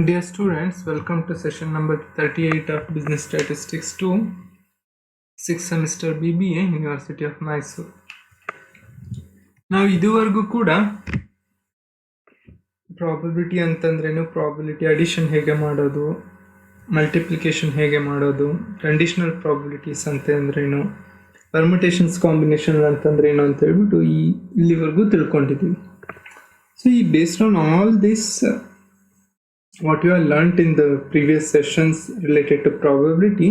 Dear students, welcome to session number 38 of Business Statistics 2, 6th semester BBA, University of Mysore. ನಾವು ಇದುವರೆಗೂ ಕೂಡ probability ಅಂತಂದ್ರೇನು, probability addition ಹೇಗೆ ಮಾಡೋದು, ಮಲ್ಟಿಪ್ಲಿಕೇಶನ್ ಹೇಗೆ ಮಾಡೋದು, ಕಂಡೀಷನಲ್ ಪ್ರಾಬಬಿಲಿಟೀಸ್ ಅಂತಂದ್ರೇನು, ಪರ್ಮಿಟೇಷನ್ಸ್ ಕಾಂಬಿನೇಷನ್ ಅಂತಂದ್ರೇನು ಅಂತ ಹೇಳ್ಬಿಟ್ಟು ಇಲ್ಲಿವರೆಗೂ ತಿಳ್ಕೊಂಡಿದ್ದೀವಿ. So based on all this what you have learnt in the previous sessions related to probability,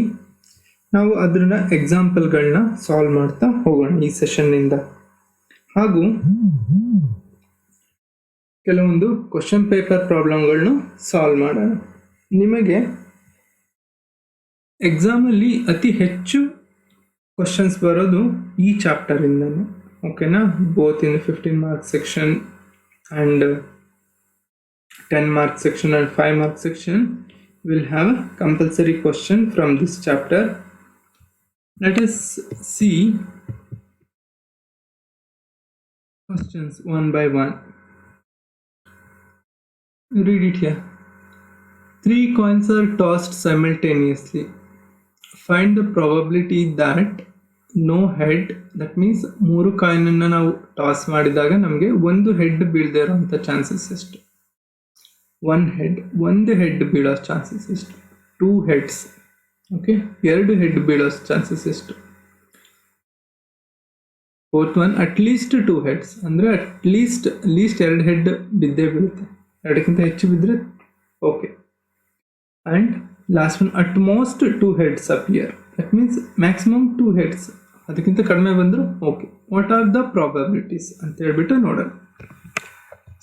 ನಾವು ಅದನ್ನ ಎಕ್ಸಾಂಪಲ್ಗಳನ್ನ ಸಾಲ್ವ್ ಮಾಡ್ತಾ ಹೋಗೋಣ ಈ ಸೆಷನ್ನಿಂದ. ಹಾಗೂ ಕೆಲವೊಂದು ಕ್ವಶನ್ ಪೇಪರ್ ಪ್ರಾಬ್ಲಮ್ಗಳನ್ನ ಸಾಲ್ವ್ ಮಾಡೋಣ. ನಿಮಗೆ ಎಕ್ಸಾಮಲ್ಲಿ ಅತಿ ಹೆಚ್ಚು ಕ್ವಶನ್ಸ್ ಬರೋದು ಈ ಚಾಪ್ಟರಿಂದನೇ, ಓಕೆನಾ? Both in 15 marks section and 10 mark section and 5 mark section will have a compulsory question from this chapter. Let us see questions one by one. Read it here. 3 coins are tossed simultaneously. Find the probability that no head, that means 3 coin ಅನ್ನು ನಾವು toss ಮಾಡಿದಾಗ ನಮಗೆ ಒಂದು head ಬೀಳದೇ ಇರುವಂತ chances ಎಷ್ಟು? ಒಂದು head ಬೀಳೋ chances ಎಷ್ಟು? 2 ಹೆಡ್ಸ್. ಓಕೆ, 2 ಹೆಡ್ ಬೀಳೋ ಚಾನ್ಸಸ್ ಎಷ್ಟು? ಫೋರ್ತ್ ಒನ್ ಅಟ್ಲೀಸ್ಟ್ 2 ಹೆಡ್ಸ್, ಅಂದರೆ ಅಟ್ಲೀಸ್ಟ್ 2 ಹೆಡ್ ಬಿದ್ದೇ ಬೀಳುತ್ತೆ, 2ಕ್ಕಿಂತ ಹೆಚ್ಚು ಬಿದ್ದರೆ okay. And last one at most 2 heads appear, that means maximum 2 heads, ಅದಕ್ಕಿಂತ ಕಡಿಮೆ ಬಂದರೂ okay. What are the probabilities ಅಂತ ಹೇಳ್ಬಿಟ್ಟು ನೋಡೋಣ.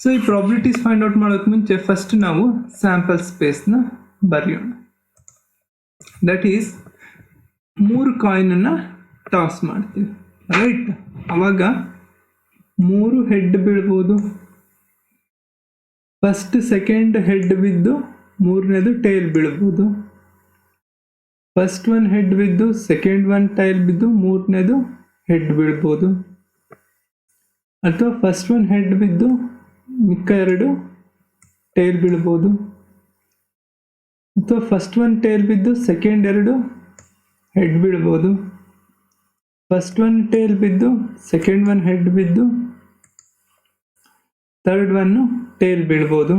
ಸೊ ಈ ಪ್ರಾಬಬಿಲಿಟೀಸ್ ಫೈಂಡ್ ಔಟ್ ಮಾಡೋಕೆ ಮುಂಚೆ ಫಸ್ಟ್ ನಾವು ಸ್ಯಾಂಪಲ್ ಸ್ಪೇಸ್ನ ಬರೆಯೋಣ. ದಟ್ ಈಸ್ 3 ಕಾಯಿನನ್ನು ಟಾಸ್ ಮಾಡ್ತೀವಿ, ರೈಟ್? ಅವಾಗ 3 ಹೆಡ್ ಬೀಳ್ಬೋದು. ಫಸ್ಟ್ ಸೆಕೆಂಡ್ ಹೆಡ್ ಬಿದ್ದು ಮೂರನೇದು ಟೈಲ್ ಬೀಳ್ಬೋದು. ಫಸ್ಟ್ ಒನ್ ಹೆಡ್ ಬಿದ್ದು ಸೆಕೆಂಡ್ ಒನ್ ಟೈಲ್ ಬಿದ್ದು ಮೂರನೇದು ಹೆಡ್ ಬೀಳ್ಬೋದು. ಅಥವಾ ಫಸ್ಟ್ ಒನ್ ಹೆಡ್ ಬಿದ್ದು ಮಿಕ್ಕ 2 ಟೈಲ್ ಬೀಳ್ಬೋದು. ಅಥವಾ ಫಸ್ಟ್ ಒನ್ ಟೈಲ್ ಬಿದ್ದು ಸೆಕೆಂಡ್ 2 ಹೆಡ್ ಬೀಳ್ಬೋದು. ಫಸ್ಟ್ ಒನ್ ಟೈಲ್ ಬಿದ್ದು ಸೆಕೆಂಡ್ ಒನ್ ಹೆಡ್ ಬಿದ್ದು ಥರ್ಡ್ ಒನ್ನು ಟೈಲ್ ಬೀಳ್ಬೋದು.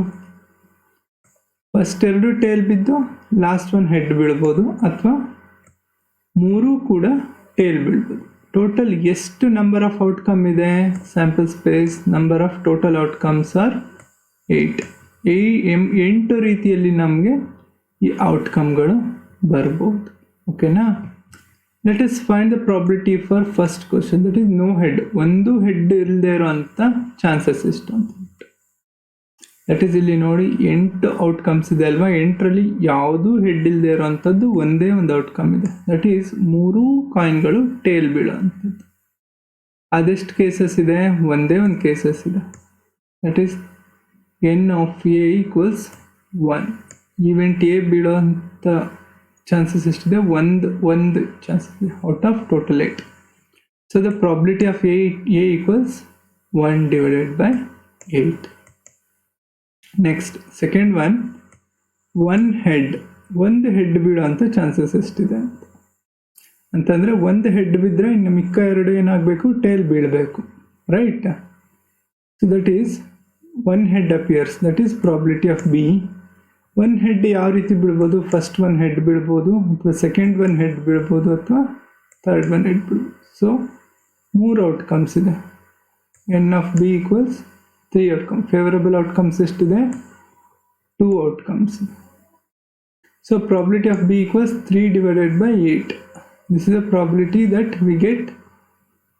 ಫಸ್ಟ್ 2 ಟೈಲ್ ಬಿದ್ದು ಲಾಸ್ಟ್ ಒನ್ ಹೆಡ್ ಬೀಳ್ಬೋದು, ಅಥವಾ 3 ಕೂಡ ಟೈಲ್ ಬೀಳ್ಬೋದು. ಟೋಟಲ್ ಎಷ್ಟು ನಂಬರ್ ಆಫ್ ಔಟ್ಕಮ್ ಇದೆ? Sample space number of total outcomes are 8. 8 ರೀತಿಯಲ್ಲಿ ನಮಗೆ ಈ ಔಟ್ಕಮ್ಗಳು ಬರ್ಬೋದು, ಓಕೆನಾ? Let us find the probability for first question, that is no head. ಒಂದು ಹೆಡ್ ಇಲ್ಲದೆ ಇರೋಂಥ ಚಾನ್ಸಸ್ ಎಷ್ಟು ಅಂತ. ದಟ್ ಈಸ್ ಇಲ್ಲಿ ನೋಡಿ 8 ಔಟ್ಕಮ್ಸ್ ಇದೆ ಅಲ್ವಾ, 8ರಲ್ಲಿ ಯಾವುದೂ ಹೆಡ್ ಇಲ್ಲದೆ ಇರೋವಂಥದ್ದು ಒಂದೇ ಒಂದು ಔಟ್ಕಮ್ ಇದೆ. ದಟ್ ಈಸ್ 3 ಕಾಯಿನ್ಗಳು ಟೇಲ್ ಬೀಳೋ ಅಂಥದ್ದು. ಅದೆಷ್ಟು ಕೇಸಸ್ ಇದೆ? ಒಂದೇ ಒಂದು ಕೇಸಸ್ ಇದೆ. That is N of A equals 1. Event A ಬೀಳೋ ಅಂಥ ಚಾನ್ಸಸ್ ಎಷ್ಟಿದೆ? ಒಂದು ಚಾನ್ಸಸ್ ಇದೆ out of total 8. So the probability of A equals 1/8. Next second one, ಒಂದು ಹೆಡ್ ಬೀಳೋ ಅಂಥ ಚಾನ್ಸಸ್ ಎಷ್ಟಿದೆ ಅಂತಂದರೆ, ಒಂದು ಹೆಡ್ ಬಿದ್ದರೆ ಇನ್ನು ಮಿಕ್ಕ 2 ಏನಾಗಬೇಕು? ಟೇಲ್ ಬೀಳಬೇಕು, right? So that is 1 head appears, that is probability of B. 1 head ಯಾವ ರೀತಿ ಬೀಳ್ಬೋದು? ಫಸ್ಟ್ 1 ಹೆಡ್ ಬೀಳ್ಬೋದು, ಅಥವಾ ಸೆಕೆಂಡ್ 1 ಹೆಡ್ ಬೀಳ್ಬೋದು, ಅಥವಾ ಥರ್ಡ್ 1 ಹೆಡ್ ಬೀಳ್ಬೋದು. ಸೊ 3 ಔಟ್ಕಮ್ಸ್ ಇದೆ. N of B equals 3 outcome. Favourable outcomes ಎಷ್ಟಿದೆ? 2 outcomes. So probability of B equals 3/8. This is a probability that we get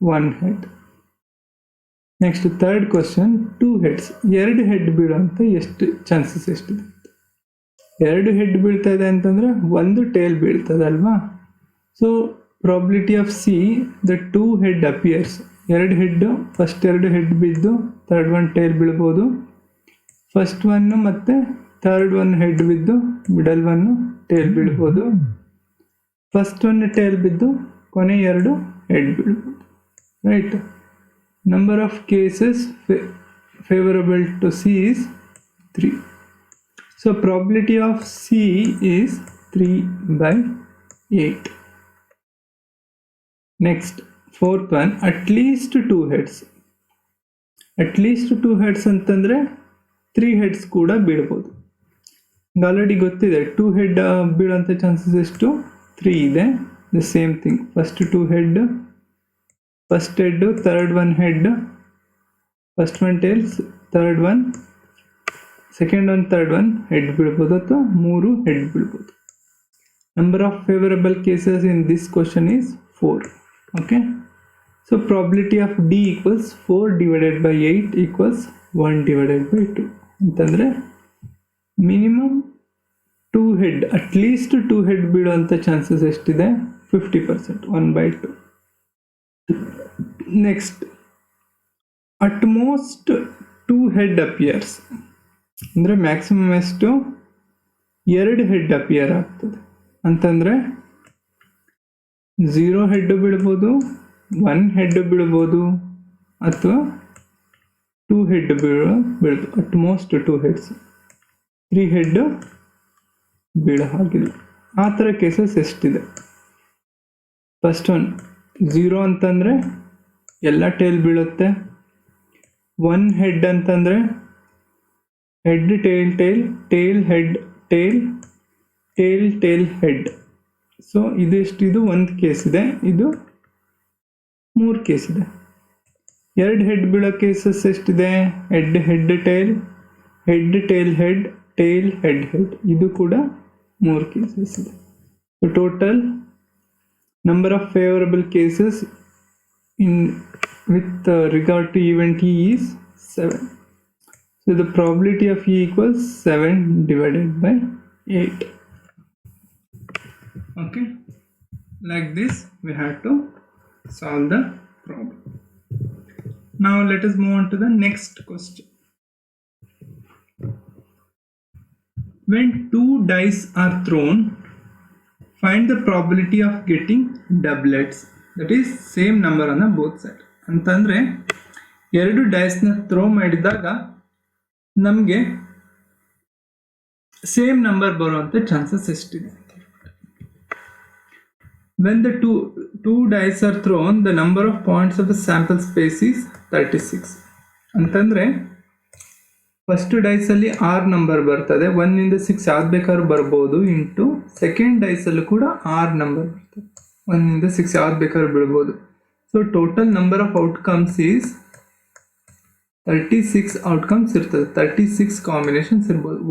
1 head. Next third question, 2 heads. 2 head ಬೀಳೋಂಥ ಎಷ್ಟು chances ಎಷ್ಟಿದೆ? 2 head ಬೀಳ್ತಾ ಇದೆ ಅಂತಂದರೆ ಒಂದು ಟೇಲ್ ಬೀಳ್ತದೆ ಅಲ್ವಾ? So probability of C, the 2 head appears. 2 head, first 2 head ಬಿದ್ದು ಥರ್ಡ್ ಒನ್ ಟೈಲ್ ಬೀಳ್ಬೋದು. ಫಸ್ಟ್ ಒನ್ನು ಮತ್ತು ಥರ್ಡ್ ಒನ್ ಹೆಡ್ ಬಿದ್ದು ಮಿಡಲ್ ಒನ್ನು ಟೈಲ್ ಬೀಳ್ಬೋದು. ಫಸ್ಟ್ ಒನ್ ಟೈಲ್ ಬಿದ್ದು ಕೊನೆ 2 ಹೆಡ್ ಬೀಳ್ಬೋದು, right? Number of cases favourable to C is 3. So probability of C is 3/8. Next, fourth one, at least 2 heads. At least 2 heads ಅಂತಂದ್ರೆ 3 heads ಕೂಡ ಬೀಳ್ಬೋದು. Already ಗೊತ್ತಿದೆ 2 head ಬೀಳೋಂಥ chances ಎಷ್ಟು 3 ಇದೆ. The same thing, first 2 head, first head, third one head, first one tails, third one, second one, third one head ಬೀಳ್ಬೋದು ಅಥವಾ 3 head ಬೀಳ್ಬೋದು. Number of favourable cases in this question is 4. Okay, so probability of D equals 4 divided by 8 equals 1 divided by 2 ಅಂತಂದರೆ minimum 2 head, at least 2 head ಬೀಳುವಂಥ chances ಎಷ್ಟಿದೆ 50%, 1/2. Next, at most 2 head appears ಅಂದರೆ maximum ಎಷ್ಟು 2 head appear ಆಗ್ತದೆ ಅಂತಂದರೆ 0 head ಬೀಳ್ಬೋದು, 1 head ಬೀಳ್ಬೋದು ಅಥವಾ 2 head ಬೀಳ್ಬೋದು. ಅಟ್ ಮೋಸ್ಟ್ 2 ಹೆಡ್ಸ್, 3 ಹೆಡ್ ಬೀಳೋ ಹಾಗಿಲ್ಲ. ಆ ಥರ ಕೇಸಸ್ ಎಷ್ಟಿದೆ? ಫಸ್ಟ್ ಒನ್ 0 ಅಂತಂದರೆ ಎಲ್ಲ ಟೇಲ್ ಬೀಳುತ್ತೆ. 1 ಹೆಡ್ ಅಂತಂದರೆ head tail tail, tail head tail, tail tail head. So ಇದು ಎಷ್ಟಿದು 1 ಕೇಸ್ ಇದೆ, ಇದು 3 ಕೇಸ್ ಇದೆ. 2 ಹೆಡ್ ಬೀಳೋ ಕೇಸಸ್ ಎಷ್ಟಿದೆ? Head head tail, head tail head, tail head head. ಇದು ಕೂಡ 3 ಕೇಸಸ್ ಇದೆ. So total number of favorable cases in with regard to event E is 7. So the probability of E equals 7 divided by 8. Okay, like this we have to solve the problem. Now let us move on to the next question. When 2 dice are thrown, find the probability of getting doublets, that is same number on the both side. ಅಂತಂದರೆ 2 ಡೈಸ್ನ throw ಮಾಡಿದಾಗ ನಮಗೆ same number ಬರುವಂಥ chances ಎಷ್ಟಿದೆ? When the two dice are thrown, the number of points of the sample space is 36. ಅಂತಂದರೆ first ಡೈಸಲ್ಲಿ 6 number ಬರ್ತದೆ, 1 ಇಂದ 6 ಯಾವ್ದು ಬೇಕಾದ್ರೂ ಬರ್ಬೋದು. ಇಂಟು ಸೆಕೆಂಡ್ ಡೈಸಲ್ಲೂ ಕೂಡ 6 ನಂಬರ್ ಬರ್ತದೆ, 1 ಇಂದ 6 ಯಾವ್ದು ಬೇಕಾದ್ರೂ ಬಿಡ್ಬೋದು. So total number of outcomes is 36 outcomes ಇರ್ತದೆ. 36 ಕಾಂಬಿನೇಷನ್ಸ್ ಇರ್ಬೋದು.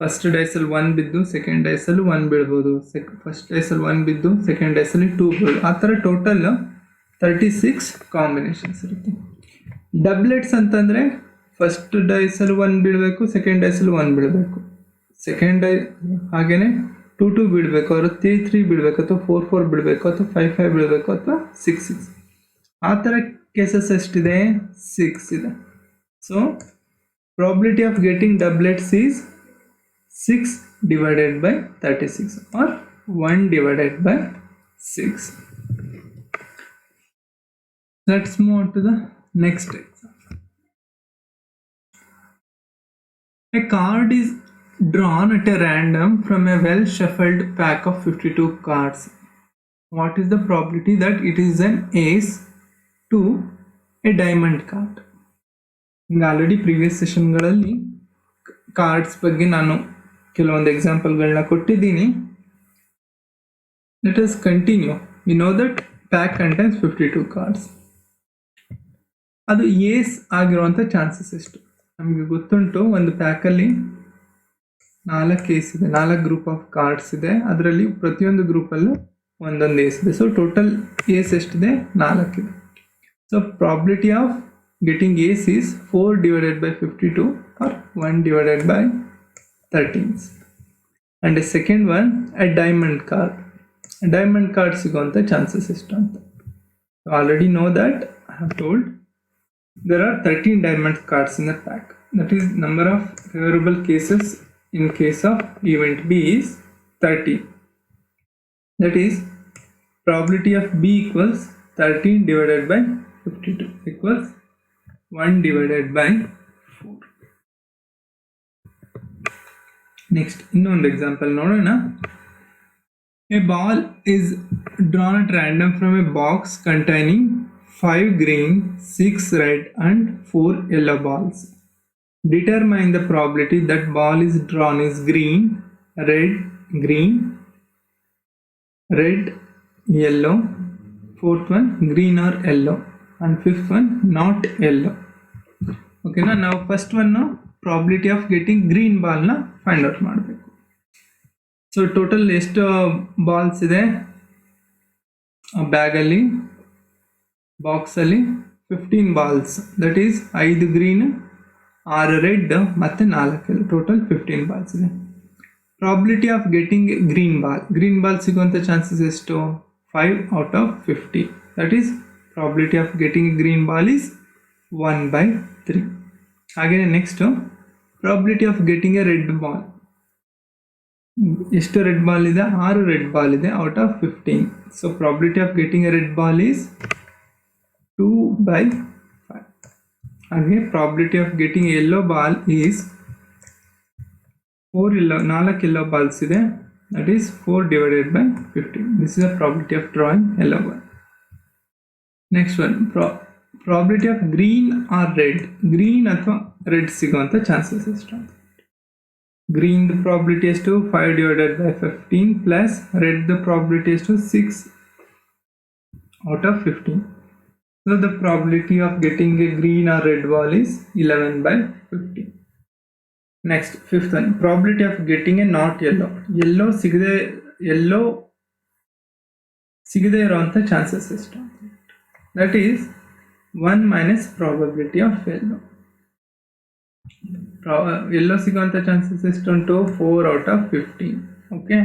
ಫಸ್ಟ್ ಡೈಸಲ್ಲಿ 1 ಬಿದ್ದು ಸೆಕೆಂಡ್ ಡೈಸಲ್ಲಿ 1 ಬೀಳ್ಬೋದು, ಫಸ್ಟ್ ಡೈಸಲ್ಲಿ 1 ಬಿದ್ದು ಸೆಕೆಂಡ್ ಡೈಸಲ್ಲಿ 2 ಬೀಳ್ಬೋದು. ಆ ಥರ ಟೋಟಲ್ 36 ಕಾಂಬಿನೇಷನ್ಸ್ ಇರುತ್ತೆ. ಡಬ್ಲೆಟ್ಸ್ ಅಂತಂದರೆ ಫಸ್ಟ್ ಡೈಸಲ್ಲಿ 1 ಬೀಳಬೇಕು, ಸೆಕೆಂಡ್ ಡೈಸಲ್ಲಿ 1 ಬೀಳಬೇಕು, ಸೆಕೆಂಡ್ ಡೈ ಹಾಗೆಯೇ 2 ಬೀಳಬೇಕು, ಅವರು 3 ಬೀಳಬೇಕು, ಅಥವಾ 4 ಬೀಳಬೇಕು, ಅಥವಾ 5 ಬೀಳಬೇಕು, ಅಥವಾ 6 ಆ ಥರ ಕೇಸಸ್ ಎಷ್ಟಿದೆ? 6 ಇದೆ. So probability of getting doublets is 6 divided by 36 or 1 divided by 6. Let's move on to the next example. A card is drawn at a random from a well shuffled pack of 52 cards. What is the probability that it is an ace to a diamond card? Already previous ಸೆಷನ್ಗಳಲ್ಲಿ cards ಬಗ್ಗೆ ನಾನು ಕೆಲವೊಂದು ಎಕ್ಸಾಂಪಲ್ಗಳನ್ನ ಕೊಟ್ಟಿದ್ದೀನಿ. Let us continue. We know that pack contains 52 cards. ಅದು ace ಆಗಿರುವಂಥ chances ಎಷ್ಟು? ನಮಗೆ ಗೊತ್ತುಂಟು, ಒಂದು ಪ್ಯಾಕಲ್ಲಿ 4 ಏಸ್ ಇದೆ, 4 ಗ್ರೂಪ್ ಆಫ್ ಕಾರ್ಡ್ಸ್ ಇದೆ. ಅದರಲ್ಲಿ ಪ್ರತಿಯೊಂದು ಗ್ರೂಪಲ್ಲೂ ಒಂದೊಂದು ಏಸ್ ಇದೆ. ಸೊ ಟೋಟಲ್ ಏಸ್ ಎಷ್ಟಿದೆ? 4 ಇದೆ. So probability of getting ace is 4 divided by 52 or 1 divided by 13. And a second one, a diamond card. A diamond card ಸಿಗುವಂಥ ಚಾನ್ಸಸ್ ಎಷ್ಟು ಅಂತ already no that I have told. There are 13 diamond cards in the pack. That is, number of favorable cases in case of event B is 13. That is, probability of B equals 13 divided by 52 equals 1 divided by 4. Next ಇನ್ನೊಂದು example ನೋಡೋಣ. A ball is drawn at random from a box containing 5 green, 6 red and 4 yellow balls. Determine the probability that ball is drawn is green, green, red, yellow, fourth one green or yellow and fifth one not yellow. Okay, now first one probability of getting green ball na find out ಮಾಡಬೇಕು. So total ಎಷ್ಟು balls ಇದೆ ಬ್ಯಾಗಲ್ಲಿ, ಬಾಕ್ಸಲ್ಲಿ? 15 balls. That is 5 green, 6 red ಮತ್ತು 4 total 15 balls ಇದೆ. Probability of getting green ball ಸಿಗುವಂಥ chances ಎಷ್ಟು? 5 out of 50. That is probability of getting green ball is 1/3. ಹಾಗೆಯೇ next probability of getting A red ball. ಎಷ್ಟು red ball ಇದೆ? 6 red ball ಇದೆ out of 15. So probability of getting A red ball is 2/5. ಹಾಗೆ probability of getting yellow ball is 4 yellow balls ಇದೆ, that is 4/15. This is the probability of drawing yellow ball. Next one probability of green or red. Green ಅಥವಾ red ಸಿಗುವಂಥ chances ಎಷ್ಟು? Green the probability ಎಷ್ಟು? 5/15 plus red the probability ಎಷ್ಟು? 6 out of 15. So the probability of getting a green or red ball is 11/15. Next fifth one probability of getting a not yellow. Yellow ಸಿಗದೆ ಇರೋವಂಥ chances ಎಷ್ಟು? That is 1 minus probability of yellow. Yellow ಸಿಗುವಂಥ chances ಎಷ್ಟುಂಟು? 4 out of 15. Okay,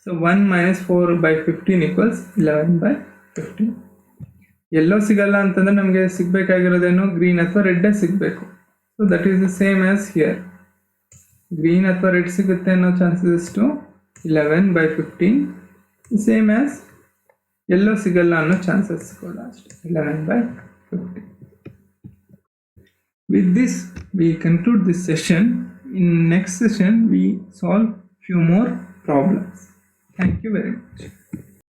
so 1 minus 4/15 equals 11/15. Yellow ಸಿಗಲ್ಲ ಅಂತಂದರೆ ನಮಗೆ ಸಿಗಬೇಕಾಗಿರೋದೇನು? Green ಅಥವಾ ರೆಡ್ಡೇ ಸಿಗಬೇಕು. So that is the same as here. Green ಅಥವಾ ರೆಡ್ ಸಿಗುತ್ತೆ ಅನ್ನೋ ಚಾನ್ಸಸ್ ಎಷ್ಟು? 11/15. ಸೇಮ್ ಆ್ಯಸ್ ಯೆಲ್ಲೋ ಸಿಗಲ್ಲ ಅನ್ನೋ ಚಾನ್ಸಸ್ ಕೂಡ ಅಷ್ಟೇ, 11/15. With this, we conclude this session. In next session, we solve few more problems. Thank you very much.